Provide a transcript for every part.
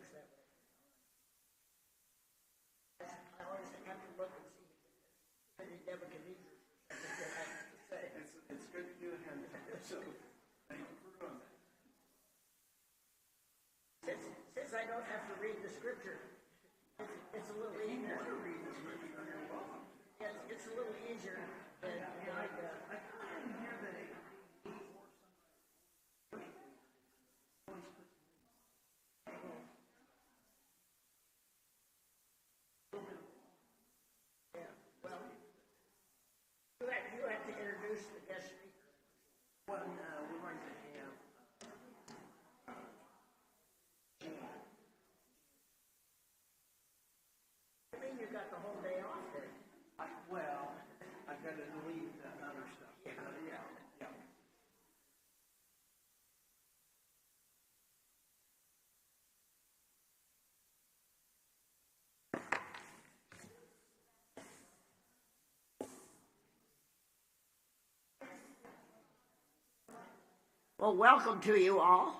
works that way. I always have to look and see if any Nebuchadnezzar. It's good to do him. So thank you for doing that. Since I don't have to read the scripture, it's a little easier. It's a little easier than I didn't hear that it. Yeah, well, you have to introduce the guest speaker. Well, we'd like to have I mean, you got the whole day off there. well, I've got to delete the other stuff. Yeah. Well, welcome to you all.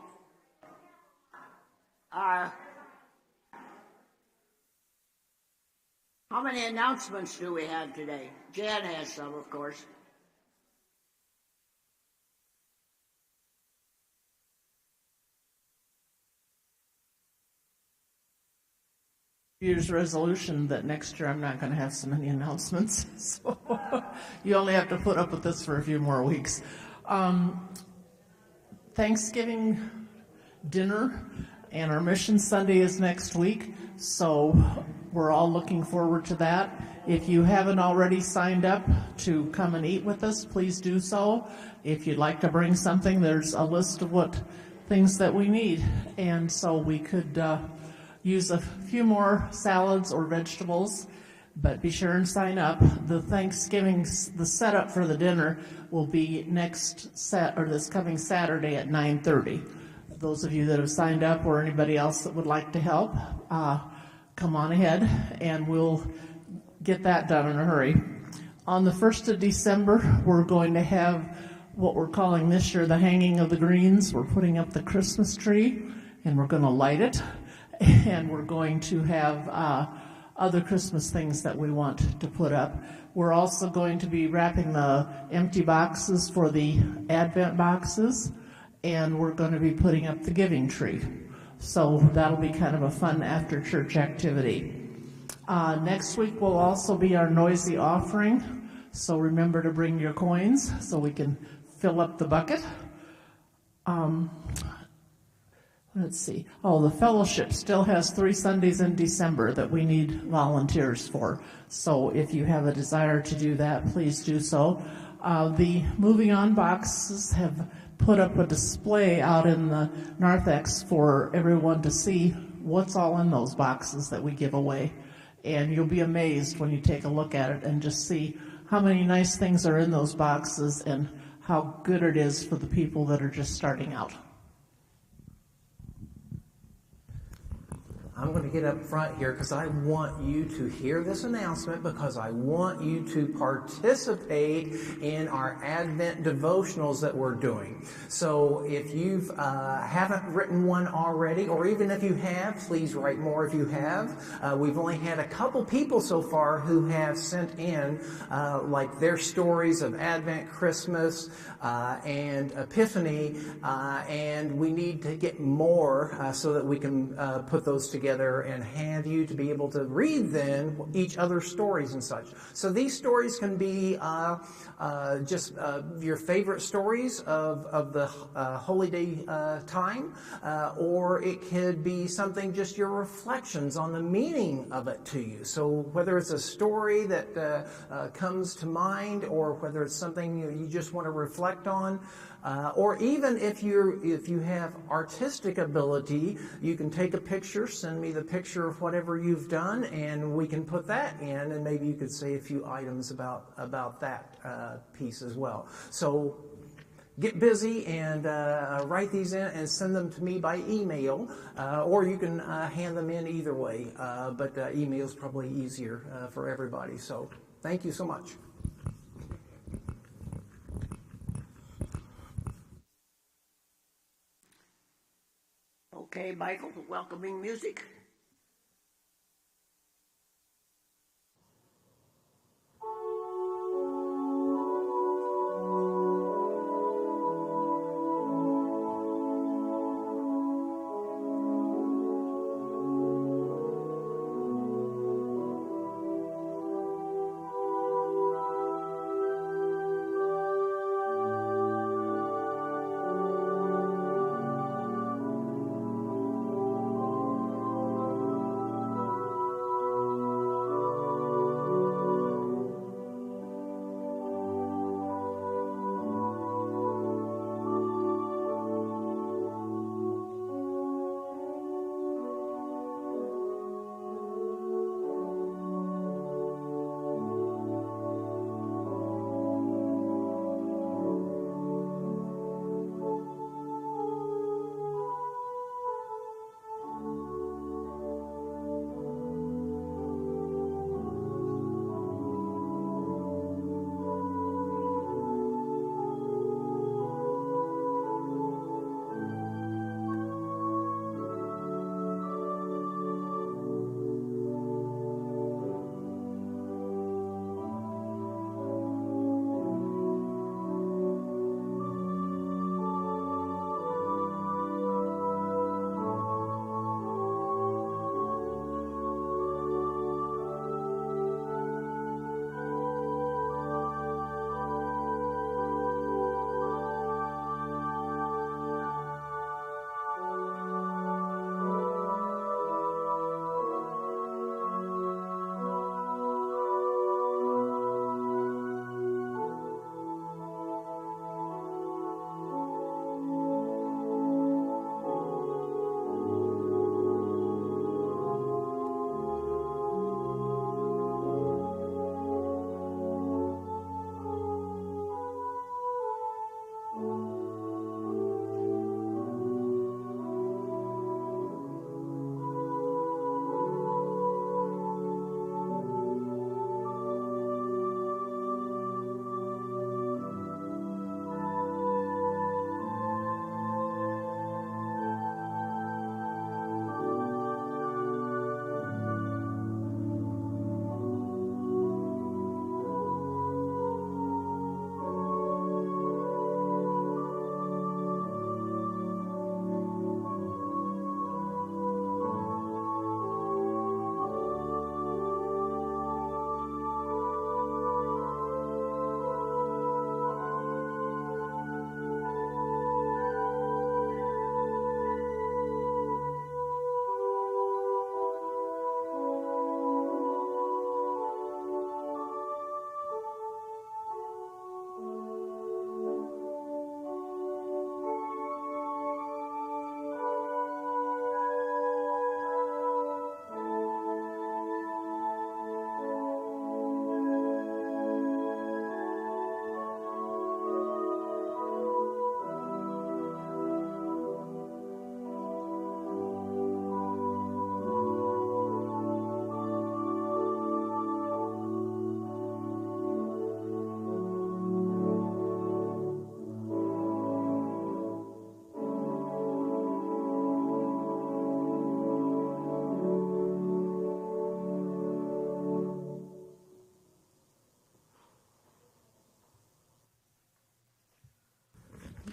How many announcements do we have today? Jan has some, of course. Year's resolution that next year I'm not going to have so many announcements. So you only have to put up with this for a few more weeks. Thanksgiving dinner and our Mission Sunday is next week, so we're all looking forward to that. If you haven't already signed up to come and eat with us, please do so. If you'd like to bring something, there's a list of what things that we need, and so we could use a few more salads or vegetables, but be sure and sign up. The setup for the dinner will be this coming Saturday at 9:30. Those of you that have signed up or anybody else that would like to help, come on ahead and we'll get that done in a hurry. On the 1st of December, we're going to have what we're calling this year the hanging of the greens. We're putting up the Christmas tree and we're going to light it, and we're going to have other Christmas things that we want to put up. We're also going to be wrapping the empty boxes for the Advent boxes, and we're going to be putting up the giving tree. So that'll be kind of a fun after-church activity. Next week will also be our noisy offering, so remember to bring your coins so we can fill up the bucket. Let's see. The fellowship still has 3 Sundays in December that we need volunteers for. So if you have a desire to do that, please do so. The Moving On boxes have put up a display out in the narthex for everyone to see what's all in those boxes that we give away. And you'll be amazed when you take a look at it and just see how many nice things are in those boxes and how good it is for the people that are just starting out. I'm going to get up front here because I want you to hear this announcement, because I want you to participate in our Advent devotionals that we're doing. So if you haven't written one already, or even if you have, please write more if you have. We've only had a couple people so far who have sent in like their stories of Advent, Christmas, and Epiphany, and we need to get more so that we can put those together and have you to be able to read then each other's stories and such. So these stories can be just your favorite stories of the Holy Day time, or it could be something just your reflections on the meaning of it to you. So whether it's a story that comes to mind, or whether it's something you just want to reflect on, or even if you have artistic ability, you can take a picture, send me the picture of whatever you've done, and we can put that in, and maybe you could say a few items about that piece as well. So get busy and write these in and send them to me by email, or you can hand them in either way, but email is probably easier for everybody. So thank you so much. Okay, Michael, welcoming music.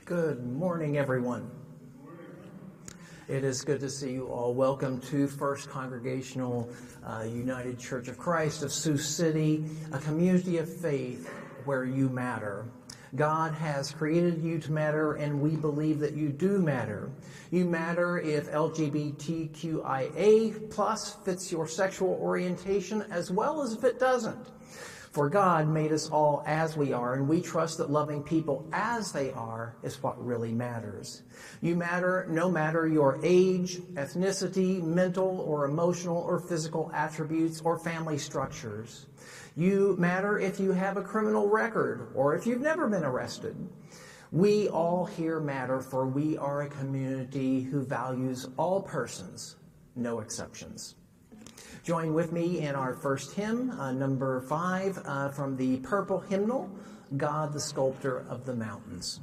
Good morning, everyone. It is good to see you all. Welcome to First Congregational United Church of Christ of Sioux City, a community of faith where you matter. God has created you to matter, and we believe that you do matter. You matter if LGBTQIA plus fits your sexual orientation as well as if it doesn't. For God made us all as we are, and we trust that loving people as they are is what really matters. You matter no matter your age, ethnicity, mental or emotional or physical attributes or family structures. You matter if you have a criminal record or if you've never been arrested. We all here matter, for we are a community who values all persons, no exceptions. Join with me in our first hymn, number 5, from the purple hymnal, God the Sculptor of the Mountains.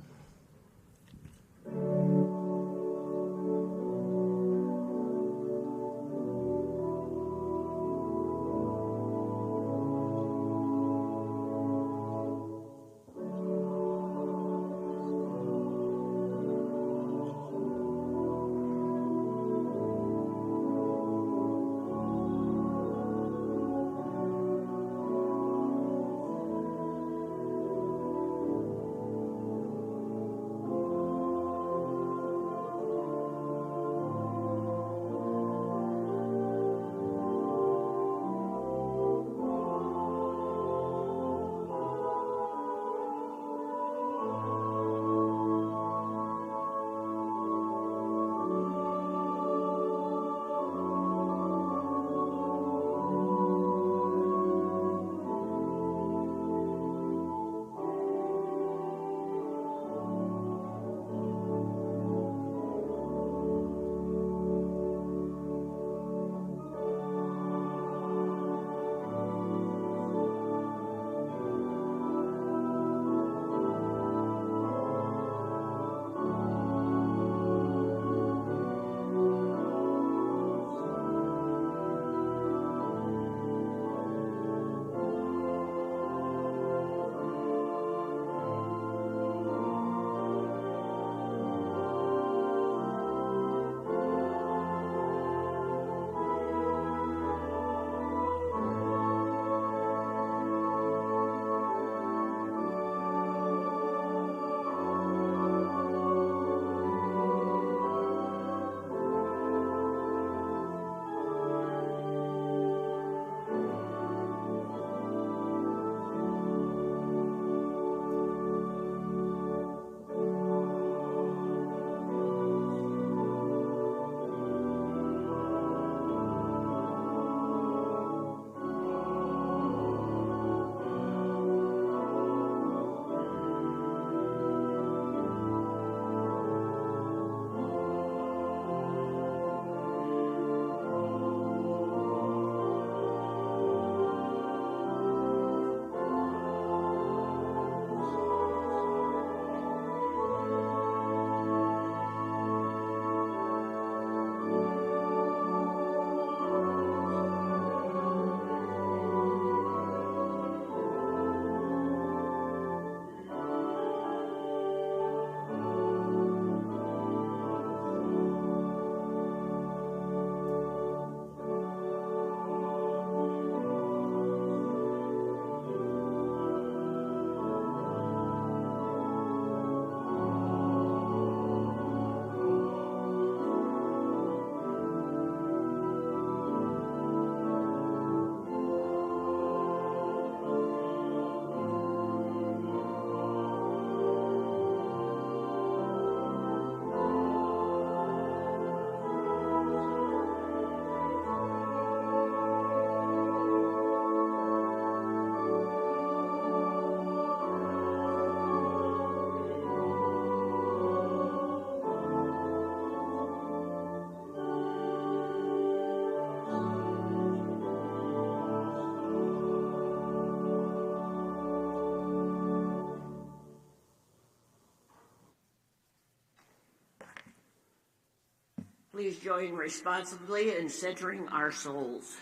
Please join responsibly in centering our souls.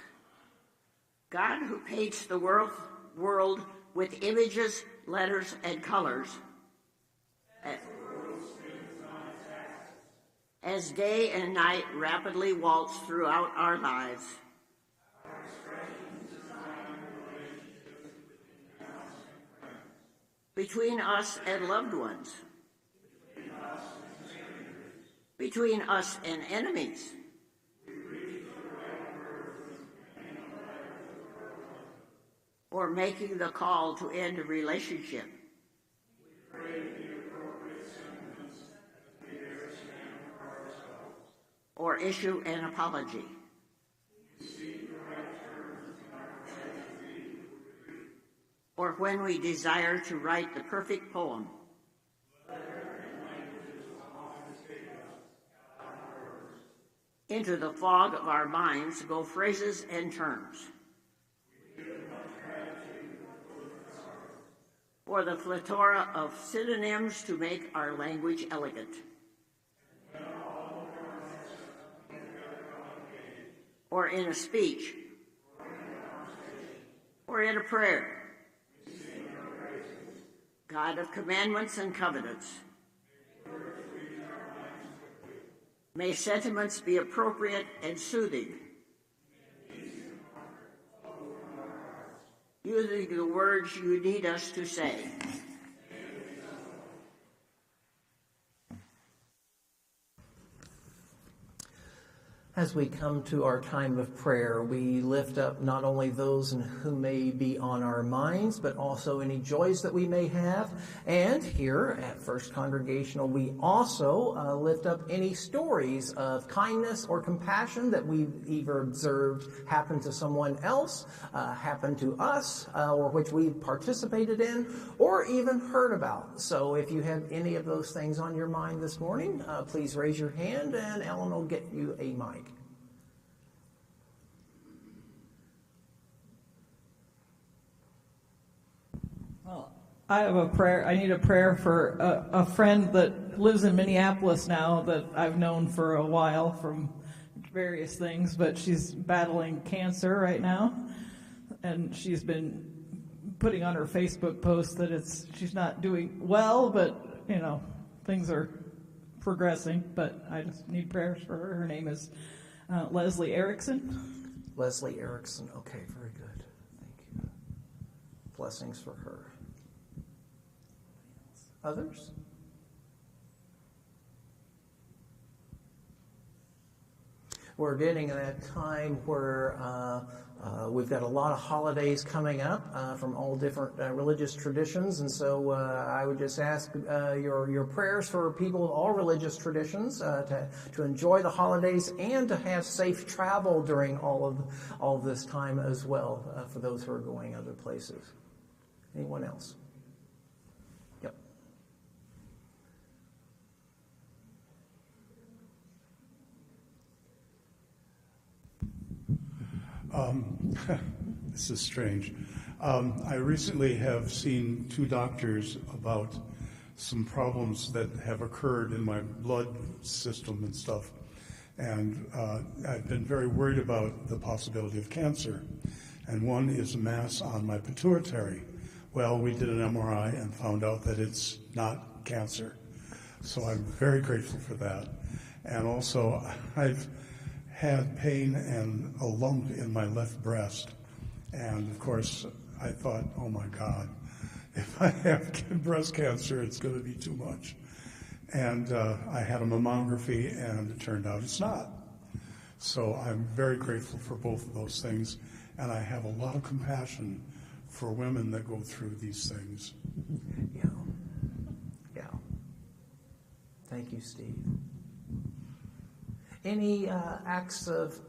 God, who paints the world with images, letters, and colors, as day and night rapidly waltz throughout our lives, between us and loved ones, between us and enemies, or making the call to end a relationship. Or issue an apology. Or when we desire to write the perfect poem. Into the fog of our minds go phrases and terms. Or the plethora of synonyms to make our language elegant. Or in a speech, or in a prayer. God of commandments and covenants, may sentiments be appropriate and soothing, using the words you need us to say. As we come to our time of prayer, we lift up not only those who may be on our minds, but also any joys that we may have. And here at First Congregational, we also lift up any stories of kindness or compassion that we've either observed happen to someone else, happen to us, or which we've participated in, or even heard about. So if you have any of those things on your mind this morning, please raise your hand and Ellen will get you a mic. Well, I have a prayer. I need a prayer for a friend that lives in Minneapolis now that I've known for a while from various things, but she's battling cancer right now, and she's been putting on her Facebook post that she's not doing well, but things are progressing. But I just need prayers for her. Her name is Leslie Erickson. Leslie Erickson. Okay, very good. Thank you. Blessings for her. Others? We're getting at that time where we've got a lot of holidays coming up from all different religious traditions, and so I would just ask your prayers for people of all religious traditions to enjoy the holidays and to have safe travel during all of this time as well for those who are going other places. Anyone else? Yep. This is strange. I recently have seen two doctors about some problems that have occurred in my blood system and stuff. And I've been very worried about the possibility of cancer. And one is a mass on my pituitary. Well, we did an MRI and found out that it's not cancer. So I'm very grateful for that. And also, I've had pain and a lump in my left breast. And of course, I thought, oh my God, if I have breast cancer, it's going to be too much. And I had a mammography, and it turned out it's not. So I'm very grateful for both of those things. And I have a lot of compassion for women that go through these things. Yeah. Thank you, Steve. Any acts of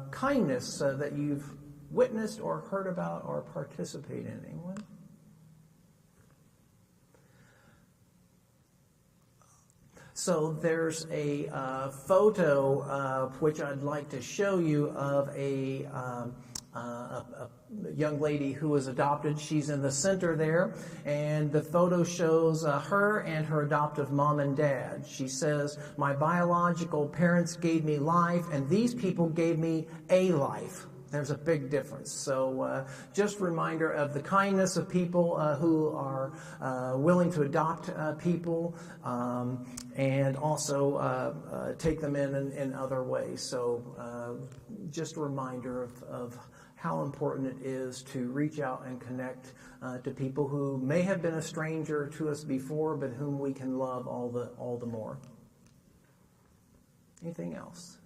kindness that you've witnessed or heard about or participate in? Anyone? So there's a photo which I'd like to show you of a a young lady who was adopted. She's in the center there, and the photo shows her and her adoptive mom and dad. She says, "My biological parents gave me life, and these people gave me a life." There's a big difference. So just a reminder of the kindness of people who are willing to adopt people and also take them in other ways. So just a reminder of how important it is to reach out and connect to people who may have been a stranger to us before, but whom we can love all the more. Anything else?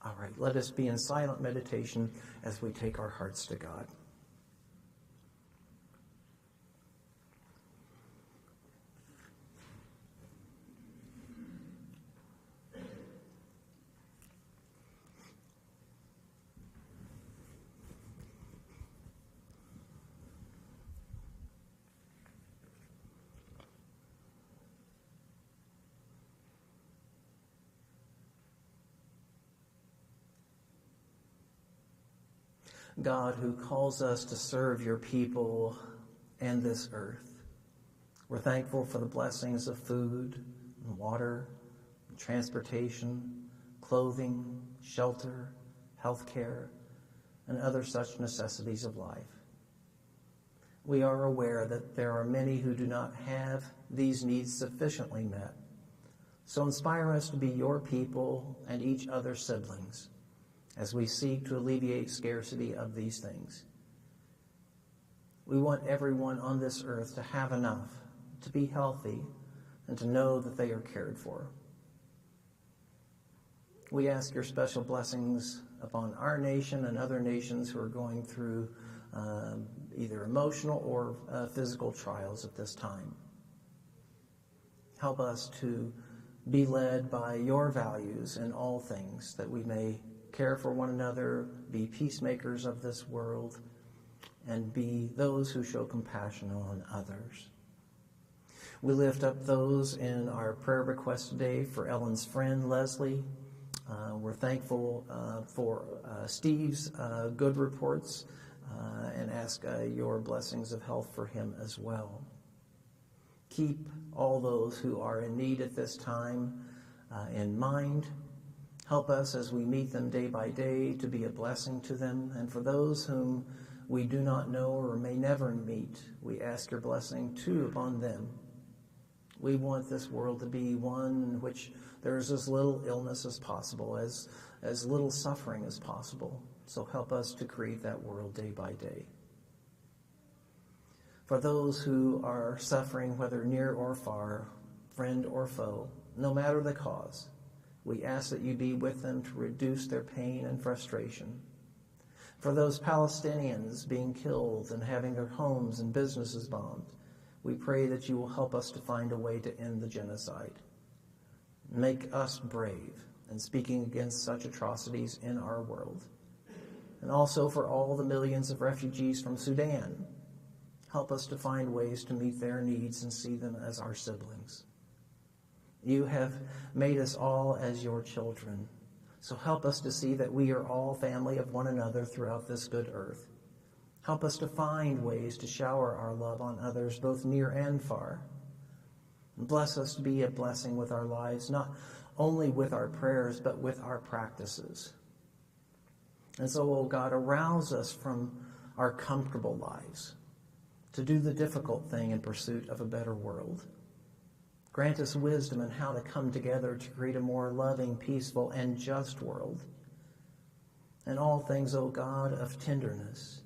All right, let us be in silent meditation as we take our hearts to God. God, who calls us to serve your people and this earth, we're thankful for the blessings of food and water, and transportation, clothing, shelter, health care, and other such necessities of life. We are aware that there are many who do not have these needs sufficiently met. So inspire us to be your people and each other's siblings as we seek to alleviate scarcity of these things. We want everyone on this earth to have enough, to be healthy, and to know that they are cared for. We ask your special blessings upon our nation and other nations who are going through either emotional or physical trials at this time. Help us to be led by your values in all things, that we may care for one another, be peacemakers of this world, and be those who show compassion on others. We lift up those in our prayer request today for Ellen's friend, Leslie. We're thankful for Steve's good reports and ask your blessings of health for him as well. Keep all those who are in need at this time in mind. Help us as we meet them day by day to be a blessing to them. And for those whom we do not know or may never meet, we ask your blessing too upon them. We want this world to be one in which there is as little illness as possible, as little suffering as possible. So help us to create that world day by day. For those who are suffering, whether near or far, friend or foe, no matter the cause, we ask that you be with them to reduce their pain and frustration. For those Palestinians being killed and having their homes and businesses bombed, we pray that you will help us to find a way to end the genocide. Make us brave in speaking against such atrocities in our world. And also for all the millions of refugees from Sudan, help us to find ways to meet their needs and see them as our siblings. You have made us all as your children, so help us to see that we are all family of one another throughout this good earth. Help us to find ways to shower our love on others, both near and far. And bless us to be a blessing with our lives, not only with our prayers, but with our practices. And so, oh God, arouse us from our comfortable lives to do the difficult thing in pursuit of a better world. Grant us wisdom in how to come together to create a more loving, peaceful, and just world. In all things, O God of tenderness,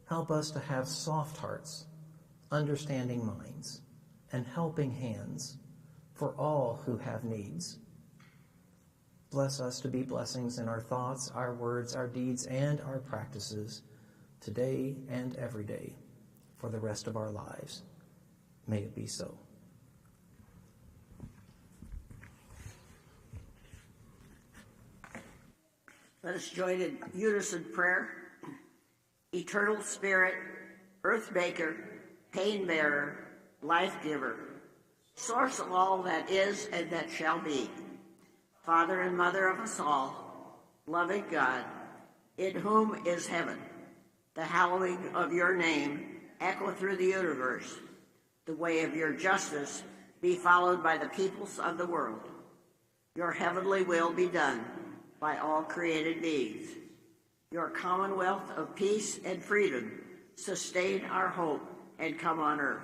help us to have soft hearts, understanding minds, and helping hands for all who have needs. Bless us to be blessings in our thoughts, our words, our deeds, and our practices today and every day for the rest of our lives. May it be so. Let us join in unison prayer. Eternal Spirit, Earth Maker, Pain Bearer, Life Giver, Source of all that is and that shall be, Father and Mother of us all, loving God, in whom is heaven. The hallowing of your name echo through the universe. The way of your justice be followed by the peoples of the world. Your heavenly will be done by all created beings. Your commonwealth of peace and freedom sustain our hope and come on earth.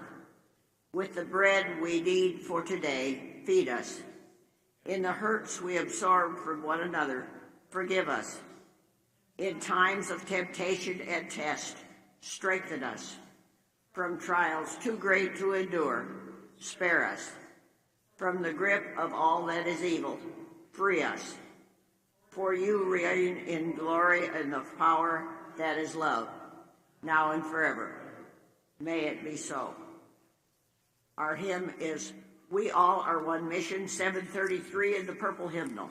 With the bread we need for today, feed us. In the hurts we absorb from one another, forgive us. In times of temptation and test, strengthen us. From trials too great to endure, spare us. From the grip of all that is evil, free us. For you reign in glory and the power that is love, now and forever. May it be so. Our hymn is We All Are One Mission, 733 in the purple hymnal.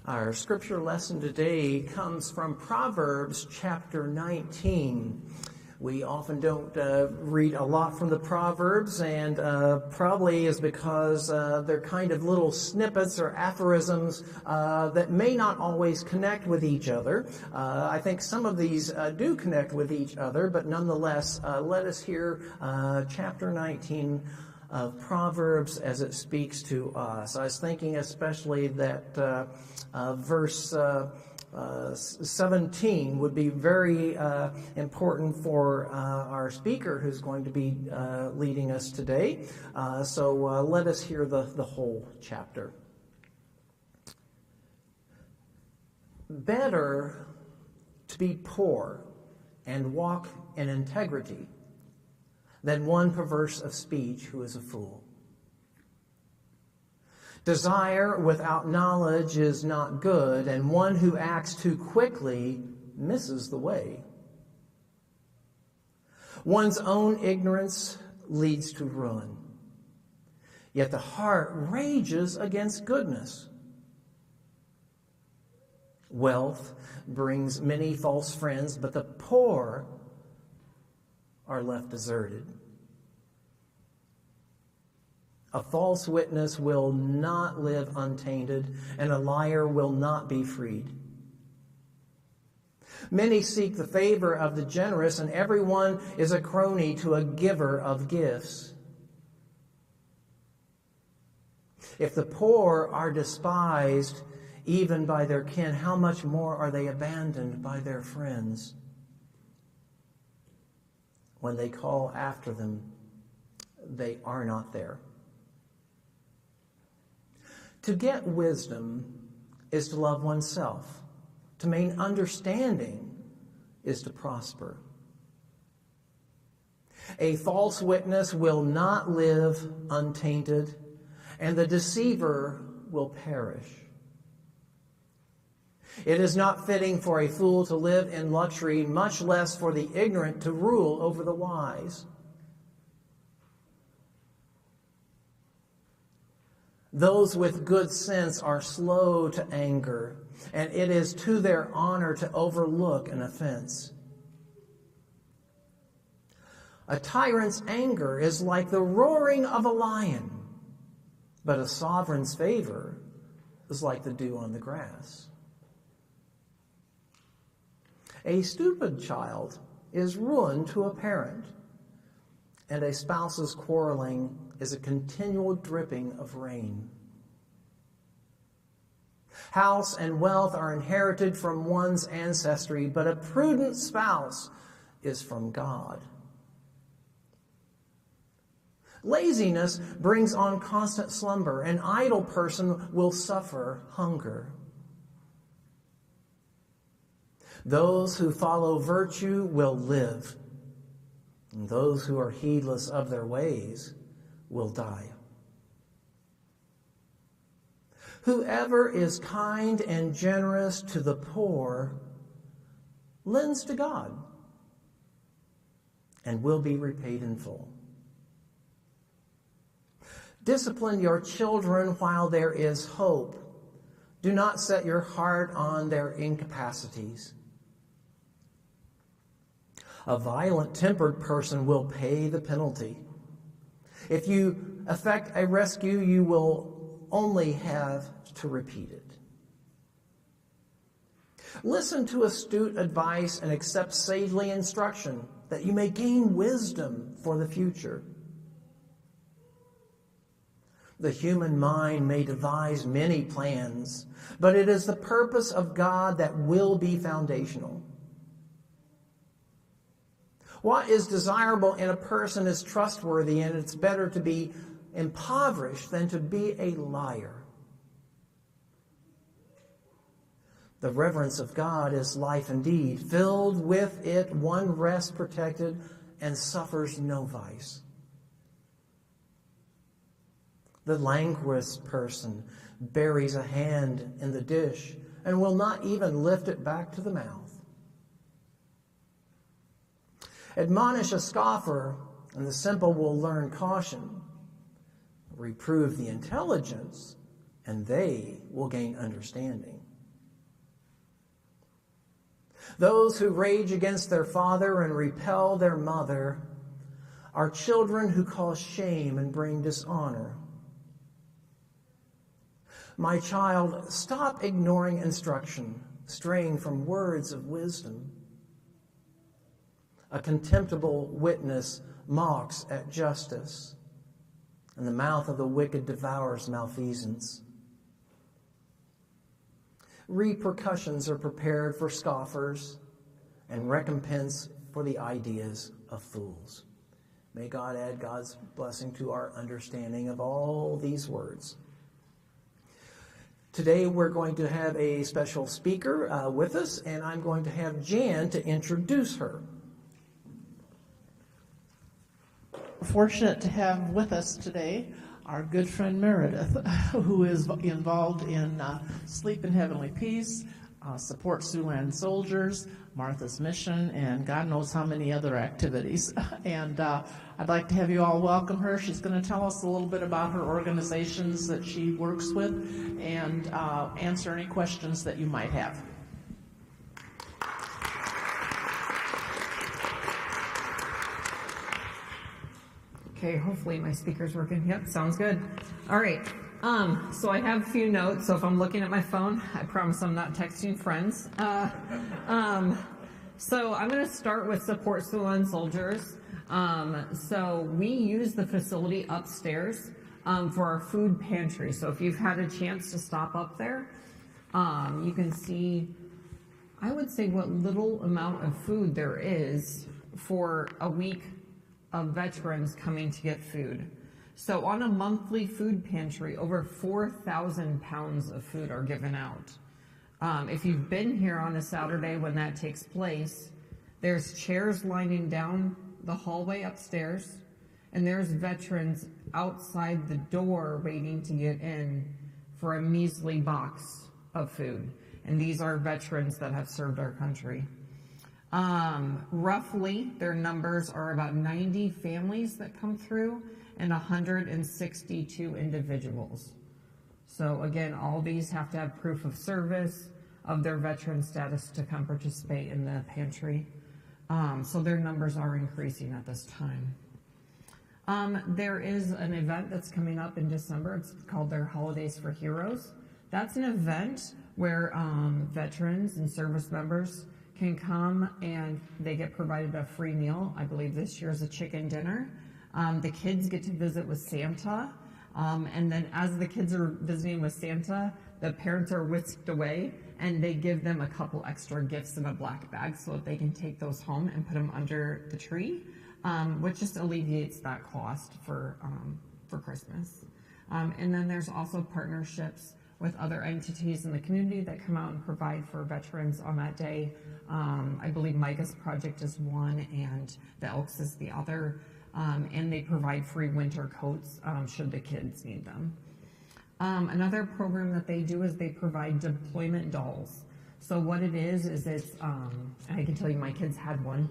Our scripture lesson today comes from Proverbs chapter 19. We often don't read a lot from the Proverbs, and probably is because they're kind of little snippets or aphorisms that may not always connect with each other. I think some of these do connect with each other, but nonetheless, let us hear chapter 19 of Proverbs as it speaks to us. I was thinking especially that verse 17 would be very important for our speaker who's going to be leading us today. So let us hear the whole chapter. Better to be poor and walk in integrity than one perverse of speech who is a fool. Desire without knowledge is not good, and one who acts too quickly misses the way. One's own ignorance leads to ruin, yet the heart rages against goodness. Wealth brings many false friends, but the poor are left deserted. A false witness will not live untainted, and a liar will not be freed. Many seek the favor of the generous, and everyone is a crony to a giver of gifts. If the poor are despised even by their kin, how much more are they abandoned by their friends? When they call after them, they are not there. To get wisdom is to love oneself. To maintain understanding is to prosper. A false witness will not live untainted, and the deceiver will perish. It is not fitting for a fool to live in luxury, much less for the ignorant to rule over the wise. Those with good sense are slow to anger, and it is to their honor to overlook an offense. A tyrant's anger is like the roaring of a lion, but a sovereign's favor is like the dew on the grass. A stupid child is ruin to a parent, and a spouse's quarreling is a continual dripping of rain. House and wealth are inherited from one's ancestry, but a prudent spouse is from God. Laziness brings on constant slumber. An idle person will suffer hunger. Those who follow virtue will live, and those who are heedless of their ways will die. Whoever is kind and generous to the poor lends to God and will be repaid in full. Discipline your children while there is hope. Do not set your heart on their incapacities. A violent-tempered person will pay the penalty. If you effect a rescue, you will only have to repeat it. Listen to astute advice and accept sagely instruction, that you may gain wisdom for the future. The human mind may devise many plans, but it is the purpose of God that will be foundational. What is desirable in a person is trustworthy, and it's better to be impoverished than to be a liar. The reverence of God is life indeed. Filled with it, one rests protected and suffers no vice. The languorous person buries a hand in the dish and will not even lift it back to the mouth. Admonish a scoffer, and the simple will learn caution. Reprove the intelligent, and they will gain understanding. Those who rage against their father and repel their mother are children who cause shame and bring dishonor. My child, stop ignoring instruction, straying from words of wisdom. A contemptible witness mocks at justice, and the mouth of the wicked devours malfeasance. Repercussions are prepared for scoffers, and recompense for the ideas of fools. May God add God's blessing to our understanding of all these words. Today we're going to have a special speaker with us, and I'm going to have Jan to introduce her. We're fortunate to have with us today our good friend Meredith, who is involved in Sleep in Heavenly Peace, Support Siouxland Soldiers, Martha's Mission, and God knows how many other activities. And I'd like to have you all welcome her. She's going to tell us a little bit about her organizations that she works with and answer any questions that you might have. Okay, hopefully my speaker's working. Yep, sounds good. All right. So I have a few notes. So if I'm looking at my phone, I promise I'm not texting friends. So I'm going to start with Support Stolen Soldiers. So we use the facility upstairs for our food pantry. So if you've had a chance to stop up there, you can see, I would say, what little amount of food there is for a week of veterans coming to get food. So on a monthly food pantry, over 4,000 pounds of food are given out. If you've been here on a Saturday when that takes place, there's chairs lining down the hallway upstairs, and there's veterans outside the door waiting to get in for a measly box of food. And these are veterans that have served our country. Roughly, their numbers are about 90 families that come through and 162 individuals. So again, all these have to have proof of service of their veteran status to come participate in the pantry. So their numbers are increasing at this time. There is an event that's coming up in December. It's called their Holidays for Heroes. That's an event where veterans and service members can come and they get provided a free meal. I believe this year is a chicken dinner. The kids get to visit with Santa. And then as the kids are visiting with Santa, the parents are whisked away and they give them a couple extra gifts in a black bag so that they can take those home and put them under the tree, which just alleviates that cost for Christmas. And then there's also partnerships with other entities in the community that come out and provide for veterans on that day. I believe Micah's Project is one and the Elks is the other. And they provide free winter coats should the kids need them. Another program that they do is they provide deployment dolls. So what it is it's, I can tell you my kids had one.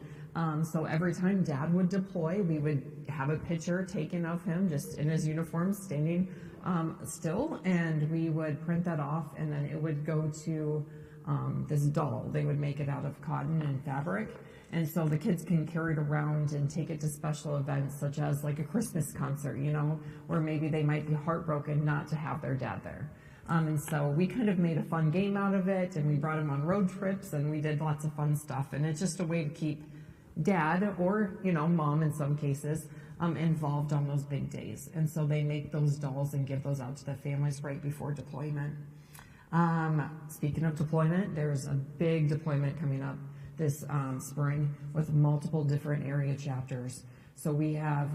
So every time Dad would deploy, we would have a picture taken of him just in his uniform standing still, and we would print that off, and then it would go to this doll. They would make it out of cotton and fabric. And so the kids can carry it around and take it to special events such as like a Christmas concert, you know, or maybe they might be heartbroken not to have their dad there. And so we kind of made a fun game out of it, and we brought him on road trips, and we did lots of fun stuff. And it's just a way to keep Dad, or, you know, Mom in some cases, involved on those big days. And so they make those dolls and give those out to the families right before deployment. Speaking of deployment, there's a big deployment coming up this spring with multiple different area chapters. So we have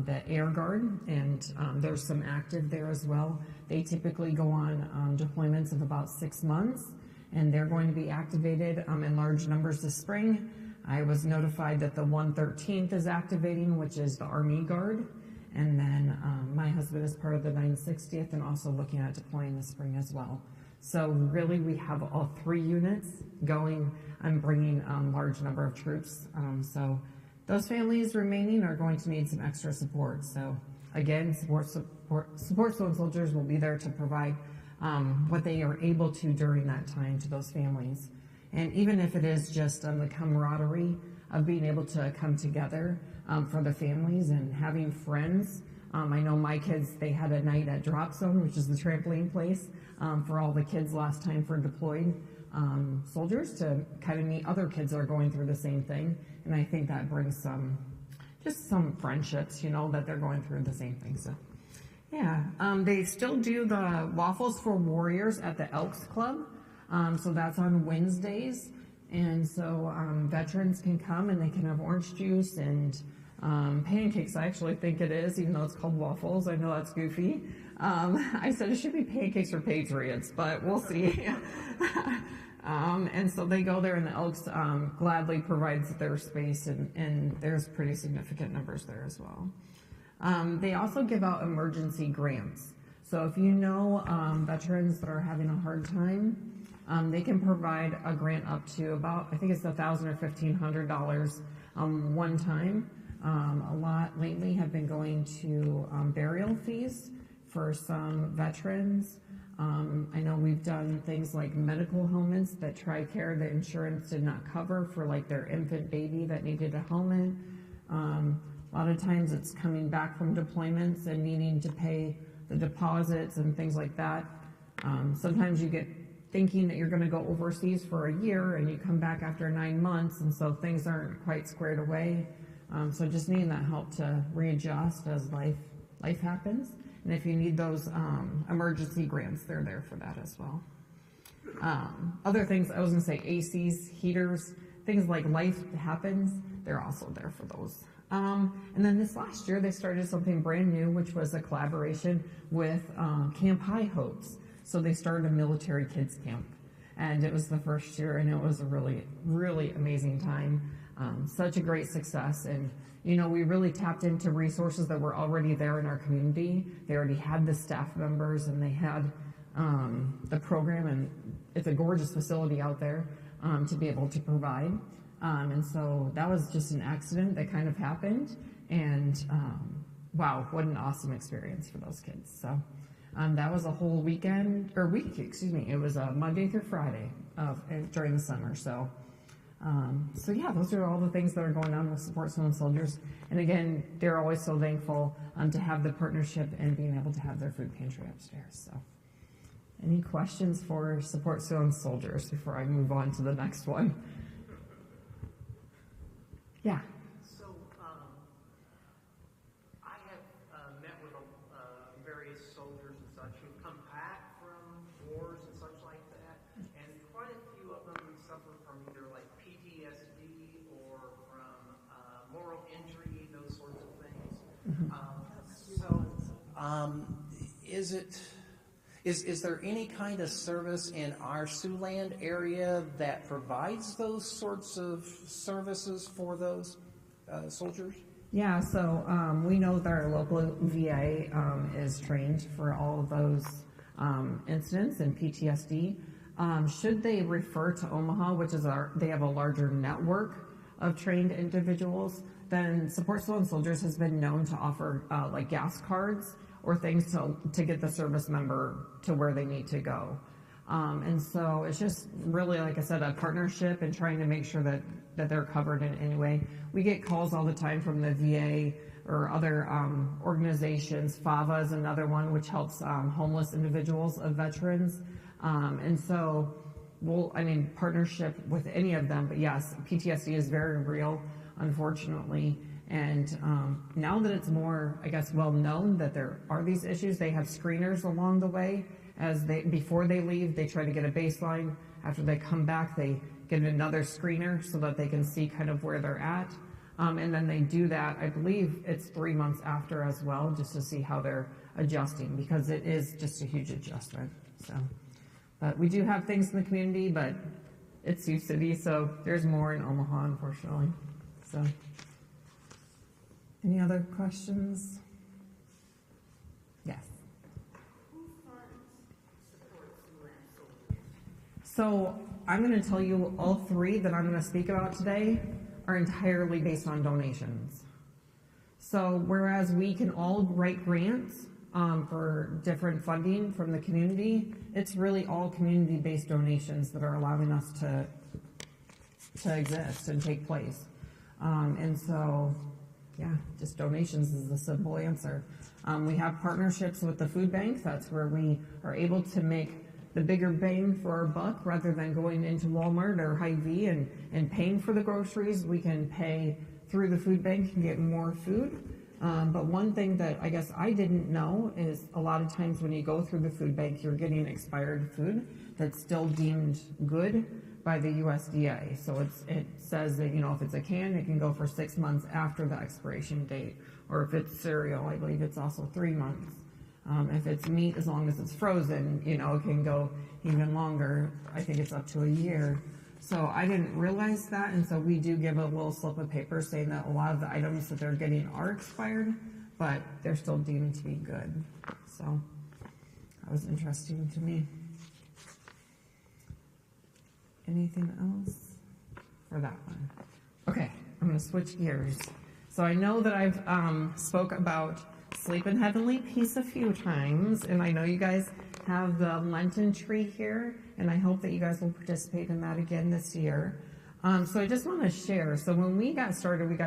the Air Guard, and there's some active there as well. They typically go on deployments of about 6 months, and they're going to be activated in large numbers this spring. I was notified that the 113th is activating, which is the Army Guard, and then my husband is part of the 960th and also looking at deploying this spring as well. So really we have all 3 units going and bringing large number of troops. So those families remaining are going to need some extra support. So again, Support Stolen Soldiers will be there to provide what they are able to during that time to those families. And even if it is just the camaraderie of being able to come together for the families and having friends. I know my kids, they had a night at Drop Zone, which is the trampoline place, for all the kids last time for deployed soldiers to kind of meet other kids that are going through the same thing. And I think that brings just some friendships, you know, that they're going through the same thing. So, yeah, they still do the Waffles for Warriors at the Elks Club. So that's on Wednesdays. And so veterans can come and they can have orange juice and pancakes, I actually think it is, even though it's called waffles. I know that's goofy. I said it should be pancakes for patriots, but we'll see. And so they go there, and the Elks gladly provides their space, and there's pretty significant numbers there as well. They also give out emergency grants. So if you know veterans that are having a hard time, they can provide a grant up to about, I think it's $1,000 or $1,500 one time. A lot lately have been going to burial fees for some veterans. I know we've done things like medical helmets that TRICARE, the insurance did not cover for like their infant baby that needed a helmet. A lot of times it's coming back from deployments and needing to pay the deposits and things like that. Sometimes you get thinking that you're going to go overseas for a year and you come back after 9 months, and so things aren't quite squared away. So just needing that help to readjust as life happens. And if you need those emergency grants, they're there for that as well. Other things, I was going to say ACs, heaters, things like life happens, they're also there for those. And then this last year, they started something brand new, which was a collaboration with Camp High Hopes. So they started a military kids camp, and it was the first year, and it was a really, really amazing time. Such a great success, and you know, we really tapped into resources that were already there in our community. They already had the staff members, and they had the program, and it's a gorgeous facility out there to be able to provide. And so that was just an accident that kind of happened, and wow, what an awesome experience for those kids. So that was a whole week, it was a Monday through Friday during the summer. So yeah, those are all the things that are going on with Support Stolen Soldiers. And again, they're always so thankful to have the partnership and being able to have their food pantry upstairs. So any questions for Support Stolen Soldiers before I move on to the next one? Yeah. So, I have met with various soldiers and such who've come back from wars and such like that, and quite a few of them suffer from either like PTSD or from moral injury, those sorts of things. Is there any kind of service in our Siouxland area that provides those sorts of services for those soldiers? Yeah, so we know that our local VA is trained for all of those incidents and PTSD. Should they refer to Omaha, which is they have a larger network of trained individuals, then Support Stolen Soldiers has been known to offer like gas cards or things to get the service member to where they need to go. And so it's just really, like I said, a partnership and trying to make sure that they're covered in any way. We get calls all the time from the VA or other organizations. FAVA is another one, which helps homeless individuals of veterans. And so partnership with any of them, but yes, PTSD is very real, unfortunately. And now that it's more, I guess, well known that there are these issues, they have screeners along the way. Before they leave, they try to get a baseline. After they come back, they get another screener so that they can see kind of where they're at. And then they do that, I believe it's 3 months after as well, just to see how they're adjusting, because it is just a huge adjustment. So, but we do have things in the community, but it's Sioux City, so there's more in Omaha, unfortunately. So. Any other questions? Yes. Who funds Support Stolen Soldiers? So I'm going to tell you all three that I'm going to speak about today are entirely based on donations. So whereas we can all write grants for different funding from the community, it's really all community-based donations that are allowing us to exist and take place. And so, yeah, just donations is the simple answer. We have partnerships with the food bank. That's where we are able to make the bigger bang for our buck rather than going into Walmart or Hy-Vee and paying for the groceries. We can pay through the food bank and get more food. But one thing that I guess I didn't know is a lot of times when you go through the food bank, you're getting expired food that's still deemed good by the USDA. So it says that, if it's a can, it can go for 6 months after the expiration date. Or if it's cereal, I believe it's also 3 months. If it's meat, as long as it's frozen, it can go even longer. I think it's up to a year. So I didn't realize that, and so we do give a little slip of paper saying that a lot of the items that they're getting are expired, but they're still deemed to be good. So that was interesting to me. Anything else for that one? Okay, I'm going to switch gears. So I know that I've spoke about Sleep in Heavenly Peace a few times, and I know you guys have the Lenten tree here, and I hope that you guys will participate in that again this year. So I just want to share. So when we got started,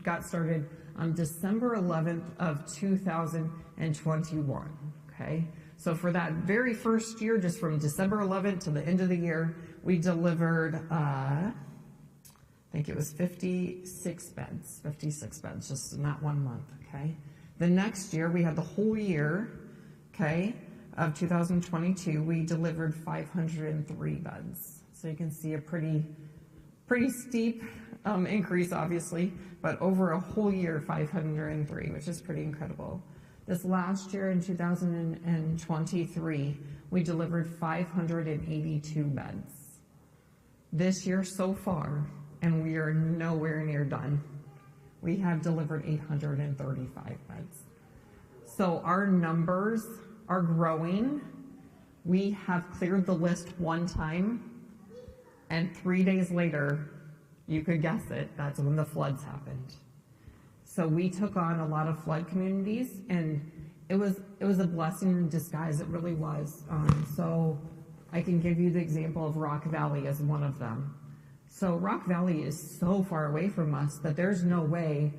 got started on December 11th of 2021. Okay. So for that very first year, just from December 11th to the end of the year, we delivered, I think it was 56 beds, just in that 1 month. Okay. The next year, we had the whole year, okay, of 2022, we delivered 503 beds. So you can see a pretty steep increase, obviously, but over a whole year, 503, which is pretty incredible. This last year, in 2023, we delivered 582 beds. This year so far, and we are nowhere near done, we have delivered 835 beds. So our numbers are growing. We have cleared the list one time, and 3 days later, you could guess it, that's when the floods happened. So we took on a lot of flood communities, and it was a blessing in disguise. It really was. So I can give you the example of Rock Valley as one of them. So Rock Valley is so far away from us that there's no way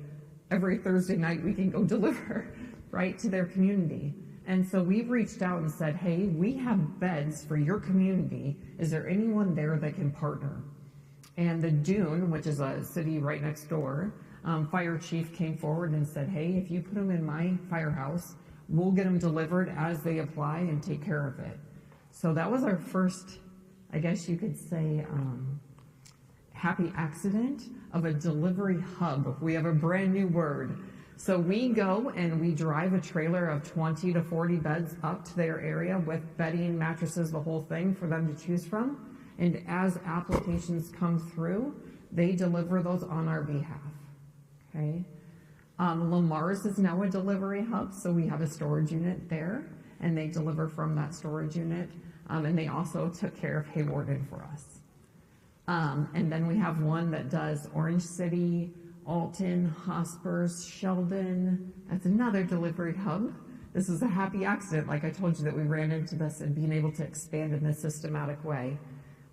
every Thursday night we can go deliver, right, to their community. And so we've reached out and said, hey, we have beds for your community. Is there anyone there that can partner? And the Dune, which is a city right next door, fire chief came forward and said, hey, if you put them in my firehouse, we'll get them delivered as they apply and take care of it. So that was our first, I guess you could say, happy accident of a delivery hub. We have a brand new word. So we go and we drive a trailer of 20 to 40 beds up to their area with bedding, mattresses, the whole thing for them to choose from. And as applications come through, they deliver those on our behalf. Okay. Lamar's is now a delivery hub, so we have a storage unit there, and they deliver from that storage unit. And they also took care of Haywarden for us. And then we have one that does Orange City, Alton, Hospers, Sheldon. That's another delivery hub. This is a happy accident, like I told you, that we ran into this and being able to expand in this systematic way.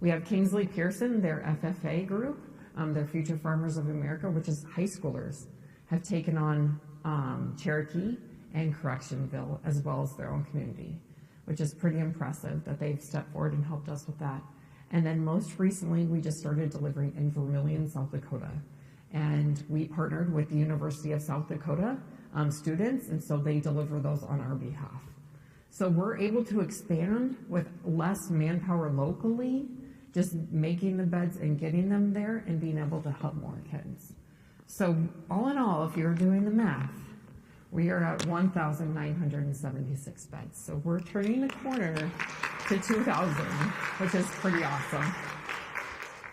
We have Kingsley Pearson, their FFA group, their Future Farmers of America, which is high schoolers, have taken on Cherokee and Correctionville as well as their own community, which is pretty impressive that they've stepped forward and helped us with that. And then most recently, we just started delivering in Vermillion, South Dakota. And we partnered with the University of South Dakota students, and so they deliver those on our behalf. So we're able to expand with less manpower locally, just making the beds and getting them there and being able to help more kids. So all in all, if you're doing the math, we are at 1,976 beds. So we're turning the corner to 2,000, which is pretty awesome.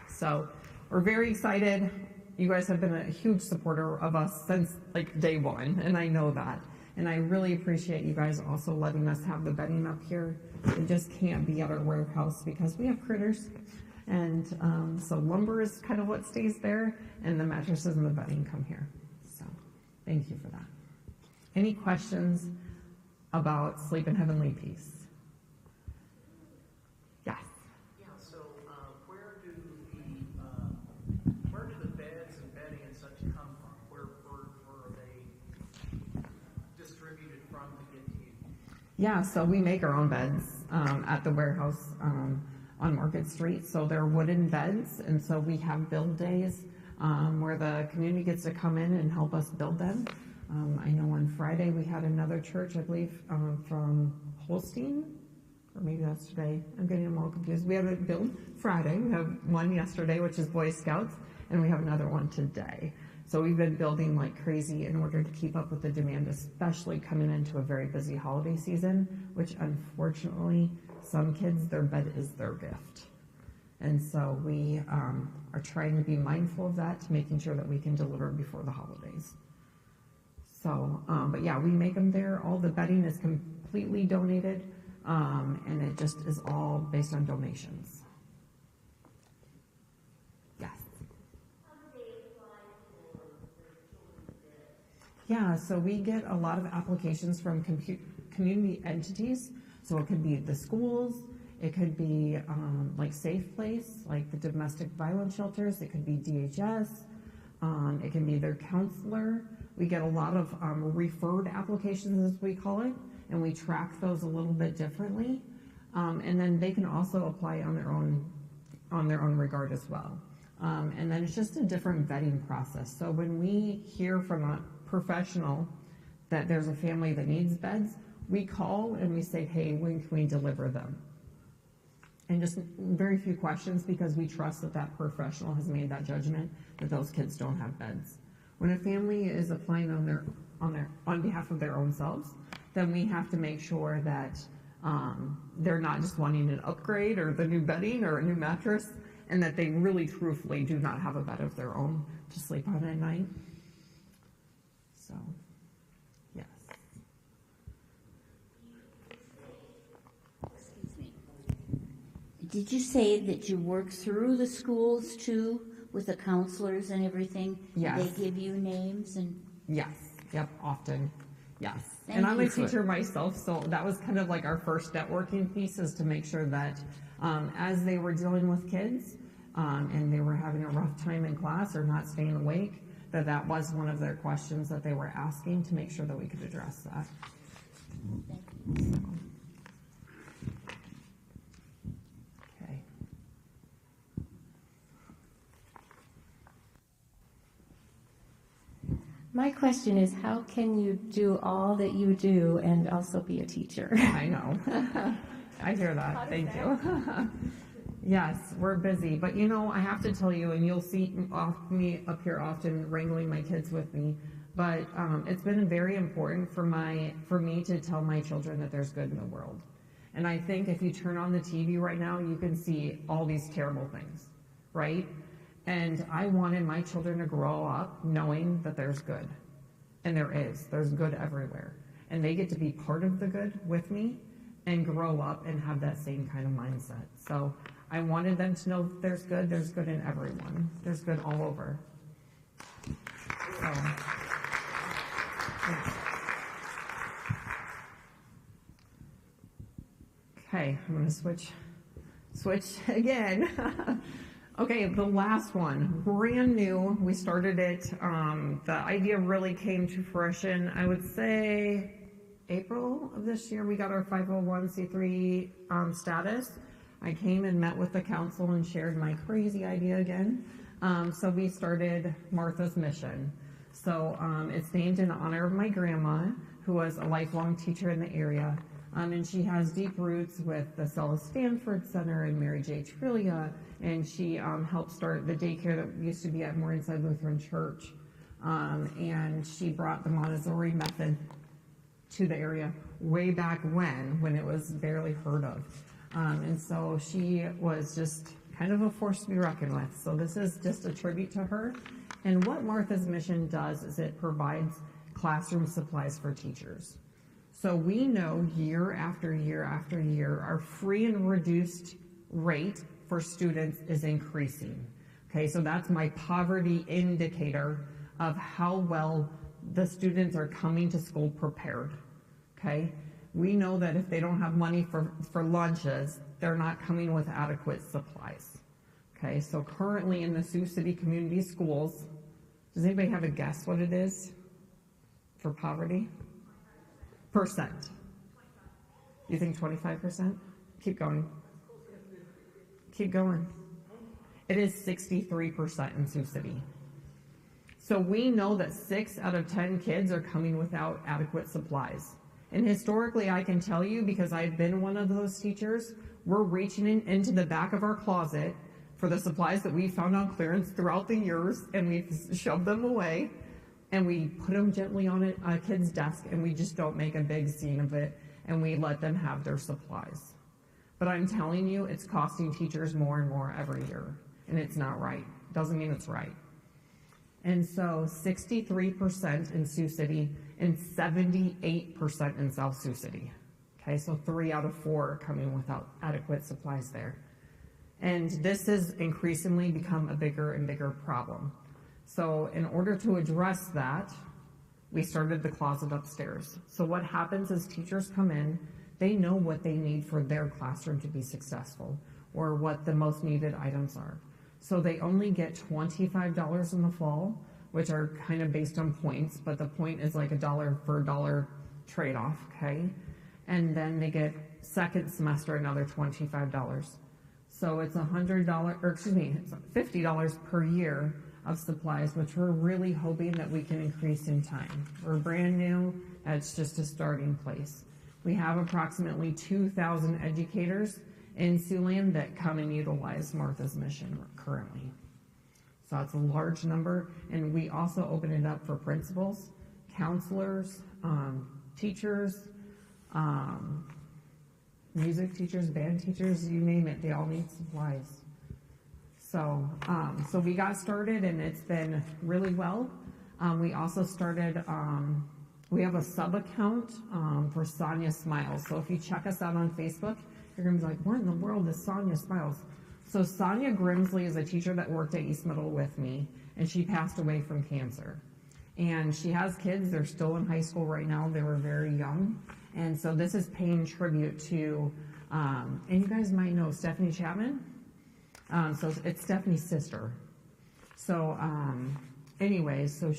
So we're very excited. You guys have been a huge supporter of us since like day one, and I know that. And I really appreciate you guys also letting us have the bedding up here. It just can't be at our warehouse because we have critters. And so lumber is kind of what stays there, and the mattresses and the bedding come here. So thank you for that. Any questions about Sleep in Heavenly Peace? Yes. Yeah. So where do the beds and bedding and such come from? Where are they distributed from to get to you? Yeah. So we make our own beds at the warehouse on Market Street. So they're wooden beds, and so we have build days where the community gets to come in and help us build them. I know on Friday we had another church, I believe, from Holstein, or maybe that's today. I'm getting them all confused. We have a build Friday. We have one yesterday, which is Boy Scouts, and we have another one today. So we've been building like crazy in order to keep up with the demand, especially coming into a very busy holiday season, which unfortunately some kids, their bed is their gift. And so we are trying to be mindful of that, making sure that we can deliver before the holidays. So, but yeah, we make them there. All the bedding is completely donated, and it just is all based on donations. Yes. Yeah, so we get a lot of applications from community entities. So it could be the schools, It could be like Safe Place, like the domestic violence shelters. It could be DHS. It can be their counselor. We get a lot of referred applications, as we call it, and we track those a little bit differently. And then they can also apply on their own regard as well. And then it's just a different vetting process. So when we hear from a professional that there's a family that needs beds, we call and we say, hey, when can we deliver them? And just very few questions, because we trust that that professional has made that judgment that those kids don't have beds. When a family is applying on behalf of their own selves, then we have to make sure that they're not just wanting an upgrade or the new bedding or a new mattress, and that they really truthfully do not have a bed of their own to sleep on at night. So, yes. Excuse me. Did you say that you work through the schools too, with the counselors and everything? Yes. They give you names and... Yes. Yep. Often. Yes. Thank and I'm you a teacher myself, so that was kind of like our first networking piece, is to make sure that as they were dealing with kids and they were having a rough time in class or not staying awake, that was one of their questions that they were asking, to make sure that we could address that. Okay. My question is, how can you do all that you do and also be a teacher? I know. I hear that. Thank you. Yes, we're busy. But you know, I have to tell you, and you'll see me up here often wrangling my kids with me, but it's been very important for me to tell my children that there's good in the world. And I think if you turn on the TV right now, you can see all these terrible things, right? And I wanted my children to grow up knowing that there's good. And there's good everywhere. And they get to be part of the good with me and grow up and have that same kind of mindset. So I wanted them to know that there's good in everyone. There's good all over. So, okay, I'm gonna switch again. Okay, the last one, brand new. We started it. The idea really came to fruition, I would say, April of this year. We got our 501c3 status. I came and met with the council and shared my crazy idea again. So we started Martha's Mission. So it's named in honor of my grandma, who was a lifelong teacher in the area. And she has deep roots with the Stella Stanford Center and Mary J. Trillia, and she helped start the daycare that used to be at Morningside Lutheran Church. And she brought the Montessori method to the area way back when it was barely heard of. And so she was just kind of a force to be reckoned with. So this is just a tribute to her. And what Martha's Mission does is it provides classroom supplies for teachers. So we know year after year after year, our free and reduced rate for students is increasing. Okay, so that's my poverty indicator of how well the students are coming to school prepared. Okay, we know that if they don't have money for lunches, they're not coming with adequate supplies. Okay, so currently in the Sioux City Community Schools, does anybody have a guess what it is for poverty? Percent. You think 25%? Keep going. Keep going. It is 63% in Sioux City. So we know that 6 out of 10 kids are coming without adequate supplies. And historically, I can tell you, because I've been one of those teachers, we're reaching into the back of our closet for the supplies that we found on clearance throughout the years, and we've shoved them away, and we put them gently on a kid's desk, and we just don't make a big scene of it, and we let them have their supplies. But I'm telling you, it's costing teachers more and more every year, and it's not right. Doesn't mean it's right. And so 63% in Sioux City and 78% in South Sioux City. Okay, so 3 out of 4 are coming without adequate supplies there. And this has increasingly become a bigger and bigger problem. So in order to address that, we started the closet upstairs. So what happens is teachers come in, They know what they need for their classroom to be successful, or what the most needed items are. So they only get $25 in the fall, which are kind of based on points, but the point is like $1 for $1 trade-off, okay? And then they get second semester another $25. So it's it's $50 per year of supplies, which we're really hoping that we can increase in time. We're brand new, it's just a starting place. We have approximately 2,000 educators in Siouxland that come and utilize Martha's Mission currently. So it's a large number, and we also open it up for principals, counselors, teachers, music teachers, band teachers, you name it, they all need supplies. So we got started, and it's been really well. We also started, we have a sub account for Sonia Smiles. So if you check us out on Facebook, you're gonna be like, what in the world is Sonia Smiles? So Sonia Grimsley is a teacher that worked at East Middle with me, and she passed away from cancer. And she has kids, they're still in high school right now, they were very young. And so this is paying tribute to, and you guys might know Stephanie Chapman. So it's Stephanie's sister. So anyways, so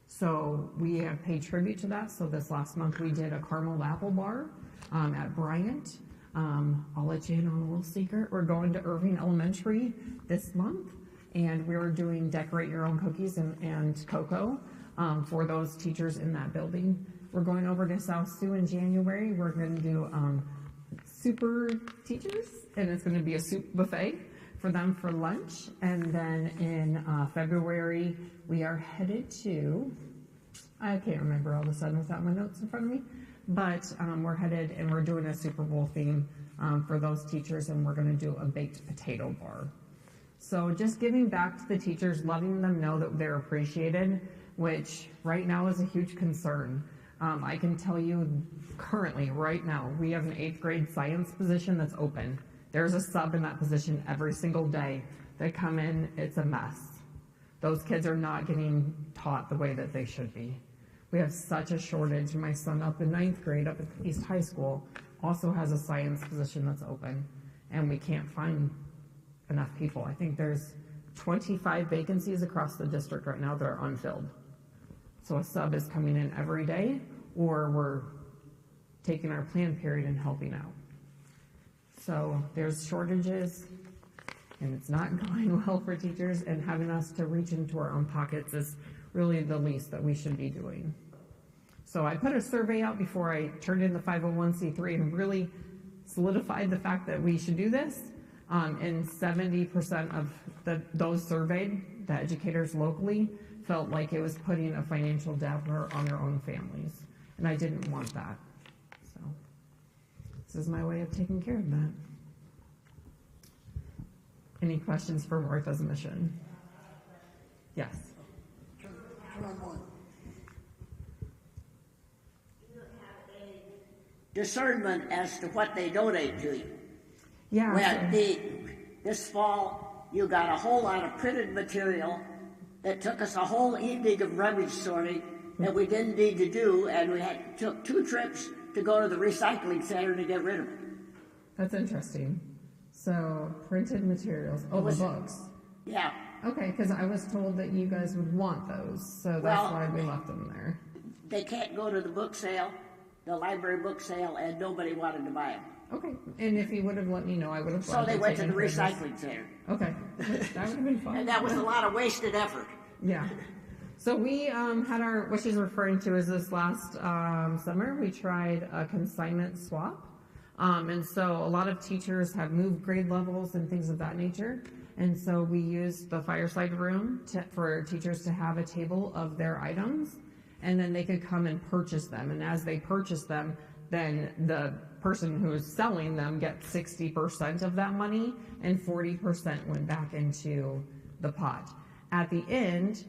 so we have paid tribute to that. So this last month we did a caramel apple bar at Bryant. I'll let you in on a little secret. We're going to Irving Elementary this month, and we're doing decorate your own cookies and cocoa for those teachers in that building. We're going over to South Sioux in January. We're going to do super teachers, and it's going to be a soup buffet for them for lunch. And then in February, we are headed to, I can't remember all of a sudden without my notes in front of me, but we're headed and we're doing a Super Bowl theme for those teachers, and we're going to do a baked potato bar. So just giving back to the teachers, letting them know that they're appreciated, which right now is a huge concern. I can tell you currently, right now, we have an 8th grade science position that's open. There's a sub in that position every single day. They come in, it's a mess. Those kids are not getting taught the way that they should be. We have such a shortage. My son up in 9th grade up at East High School also has a science position that's open, and we can't find enough people. I think there's 25 vacancies across the district right now that are unfilled. So a sub is coming in every day, or we're taking our planned period and helping out. So there's shortages, and it's not going well for teachers, and having us to reach into our own pockets is really the least that we should be doing. So I put a survey out before I turned in the 501c3 and really solidified the fact that we should do this. And 70% of those surveyed, the educators locally, felt like it was putting a financial dagger on their own families. And I didn't want that. So this is my way of taking care of that. Any questions for Martha's Mission? Yes. Discernment as to what they donate to you. Yeah. Well, this fall, you got a whole lot of printed material that took us a whole evening of rubbish sorting that we didn't need to do, and we took 2 trips to go to the recycling center to get rid of it. That's interesting. So printed materials. Oh, the books. Yeah. Okay, because I was told that you guys would want those, so that's why we left them there. They can't go to the book sale, the library book sale, and nobody wanted to buy them. Okay, and if you would have let me know, I would have. So they went to the recycling center. Okay, that would have been fun. And that was a lot of wasted effort. Yeah. So we had what she's referring to is this last summer, we tried a consignment swap. And so a lot of teachers have moved grade levels and things of that nature. And so we used the fireside room for teachers to have a table of their items, and then they could come and purchase them. And as they purchase them, then the person who is selling them gets 60% of that money, and 40% went back into the pot. At the end,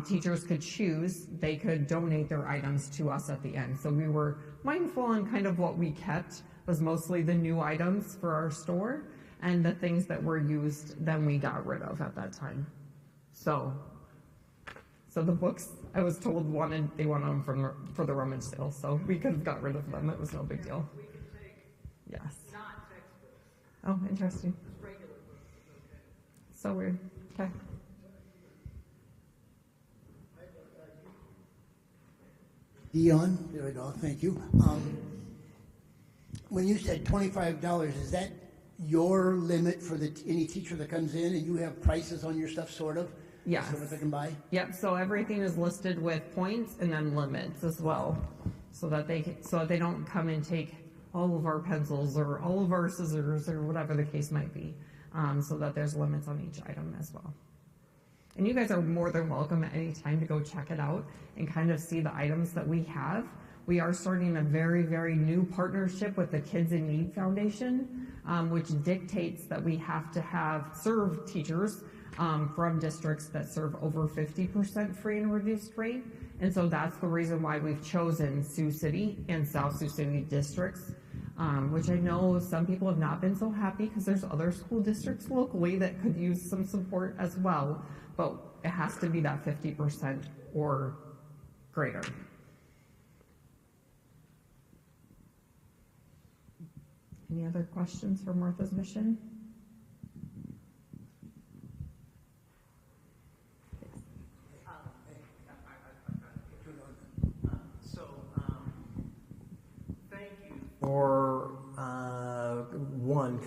teachers could choose, they could donate their items to us at the end. So we were mindful on kind of what we kept was mostly the new items for our store, and the things that were used, then we got rid of at that time. So So the books, I was told they wanted them for the rummage sale, so we could have got rid of them. It was no big deal. Yes. Not textbooks, Oh, interesting. just regular books is okay. So weird. Okay. Dion, there we go, thank you. When you said $25, is that your limit for any teacher that comes in, and you have prices on your stuff, sort of? Yes. So that they can buy? Yep, so everything is listed with points and then limits as well, so that they don't come and take all of our pencils or all of our scissors or whatever the case might be, so that there's limits on each item as well. And you guys are more than welcome at any time to go check it out and kind of see the items that we have. We are starting a very, very new partnership with the Kids in Need Foundation, which dictates that we have to serve teachers from districts that serve over 50% free and reduced rate. And so that's the reason why we've chosen Sioux City and South Sioux City districts, which I know some people have not been so happy because there's other school districts locally that could use some support as well, but it has to be that 50% or greater. Any other questions for Martha's Mission? Thank you for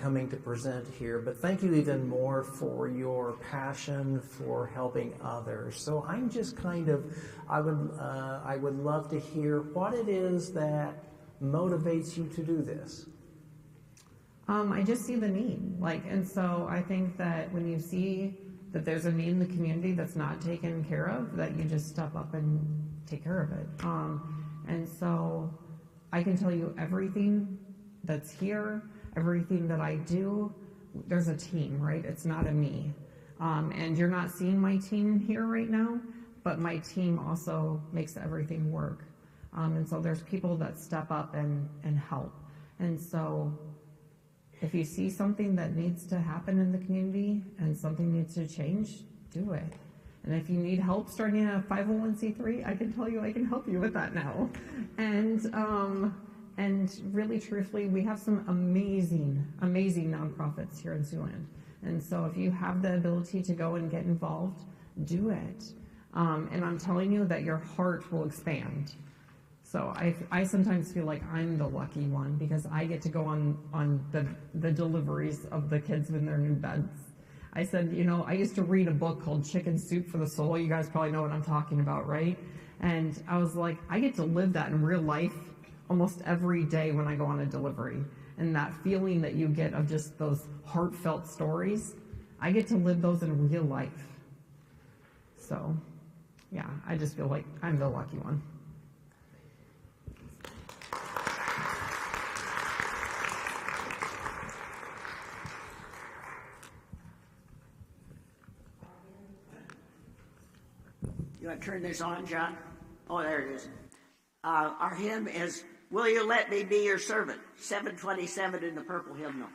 coming to present here, but thank you even more for your passion for helping others. So I'm just I would love to hear what it is that motivates you to do this. I just see the need, and so I think that when you see that there's a need in the community that's not taken care of, that you just step up and take care of it. And so I can tell you everything that's here, everything that I do, there's a team, right? It's not a me. And you're not seeing my team here right now, but my team also makes everything work. And so there's people that step up and help. And so if you see something that needs to happen in the community and something needs to change, do it. And if you need help starting a 501c3, I can tell you I can help you with that now. And really, truthfully, we have some amazing, amazing nonprofits here in Siouxland. And so if you have the ability to go and get involved, do it. And I'm telling you that your heart will expand. So I sometimes feel like I'm the lucky one because I get to go on the deliveries of the kids in their new beds. I said, I used to read a book called Chicken Soup for the Soul. You guys probably know what I'm talking about, right? And I was like, I get to live that in real life almost every day when I go on a delivery. And that feeling that you get of just those heartfelt stories, I get to live those in real life. So, yeah, I just feel like I'm the lucky one. You want to turn this on, John? Oh, there it is. Our hymn is, "Will You Let Me Be Your Servant?" 727 in the purple hymnal.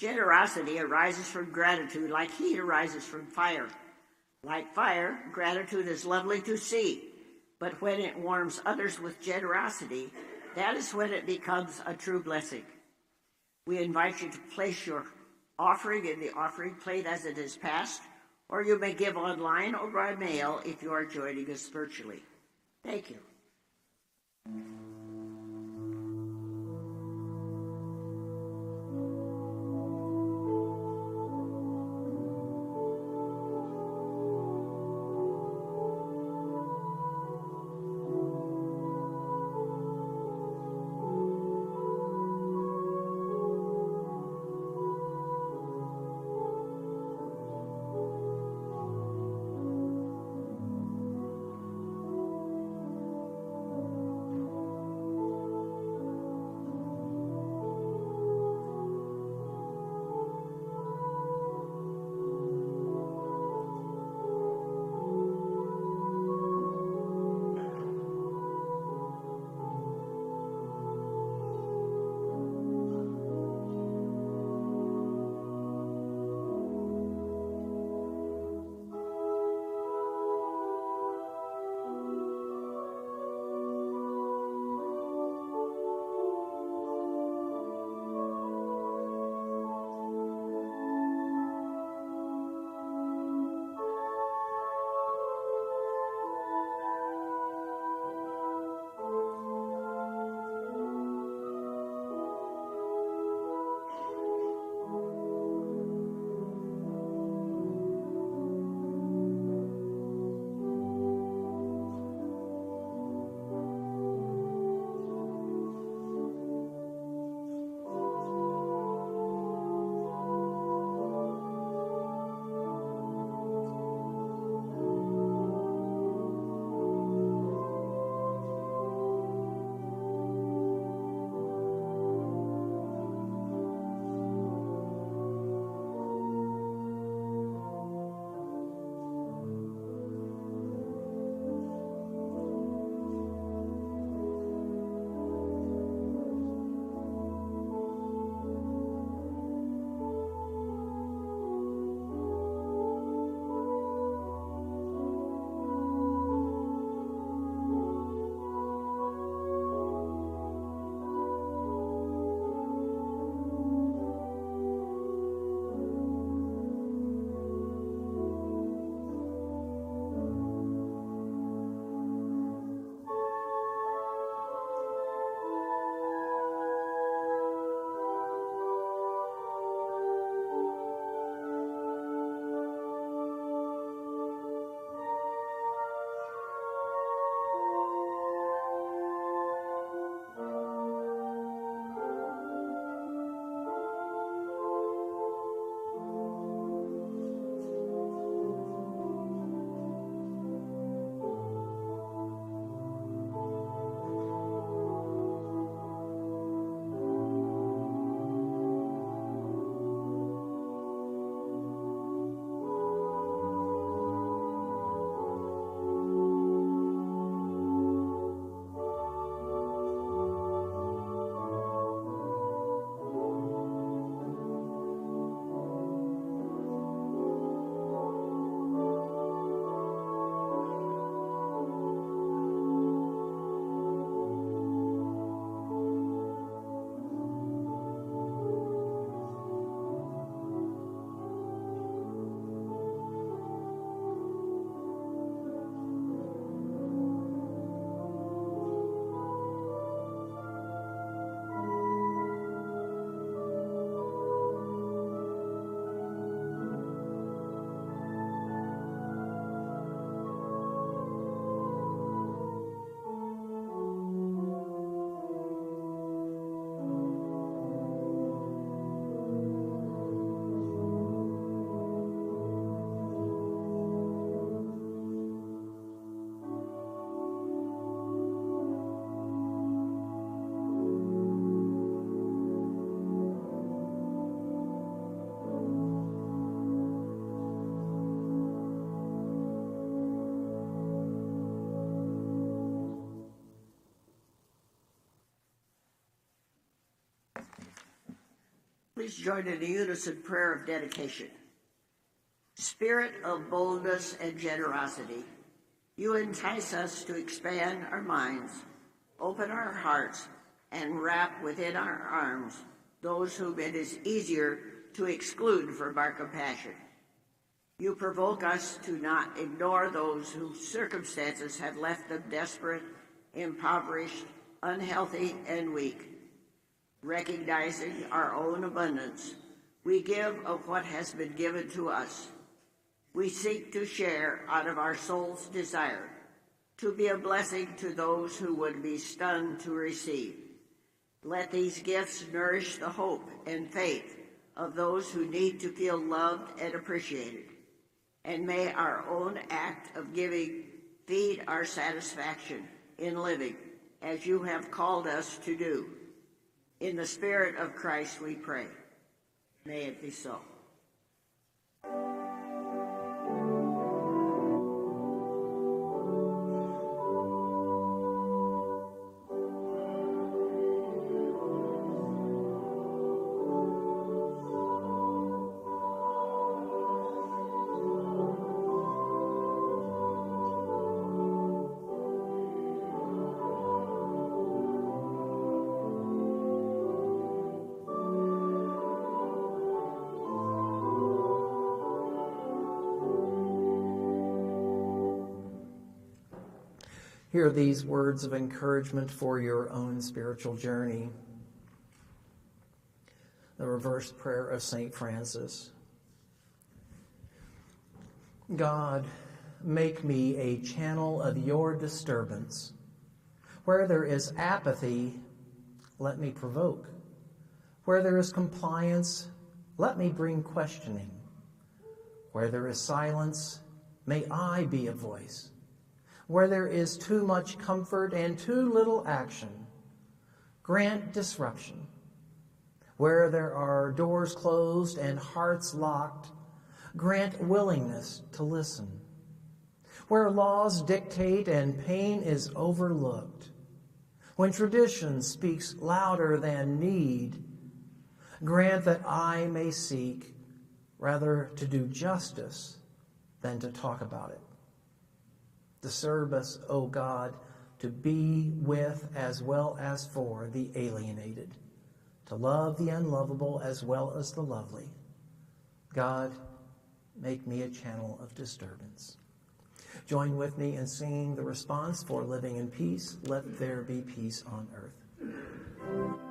Generosity arises from gratitude like heat arises from fire. Like fire, gratitude is lovely to see, but when it warms others with generosity, that is when it becomes a true blessing. We invite you to place your offering in the offering plate as it is passed, or you may give online or by mail if you are joining us virtually. Thank you. Please join in a unison prayer of dedication. Spirit of boldness and generosity, you entice us to expand our minds, open our hearts, and wrap within our arms those whom it is easier to exclude from our compassion. You provoke us to not ignore those whose circumstances have left them desperate, impoverished, unhealthy, and weak. Recognizing our own abundance, we give of what has been given to us. We seek to share out of our soul's desire, to be a blessing to those who would be stunned to receive. Let these gifts nourish the hope and faith of those who need to feel loved and appreciated. And may our own act of giving feed our satisfaction in living as you have called us to do. In the Spirit of Christ we pray. May it be so. Hear these words of encouragement for your own spiritual journey. The reverse prayer of St. Francis. God, make me a channel of your disturbance. Where there is apathy, let me provoke. Where there is compliance, let me bring questioning. Where there is silence, may I be a voice. Where there is too much comfort and too little action, grant disruption. Where there are doors closed and hearts locked, grant willingness to listen. Where laws dictate and pain is overlooked, when tradition speaks louder than need, grant that I may seek rather to do justice than to talk about it. Disturb us, O God, to be with as well as for the alienated, to love the unlovable as well as the lovely. God, make me a channel of disturbance. Join with me in singing the response for living in peace. Let there be peace on earth.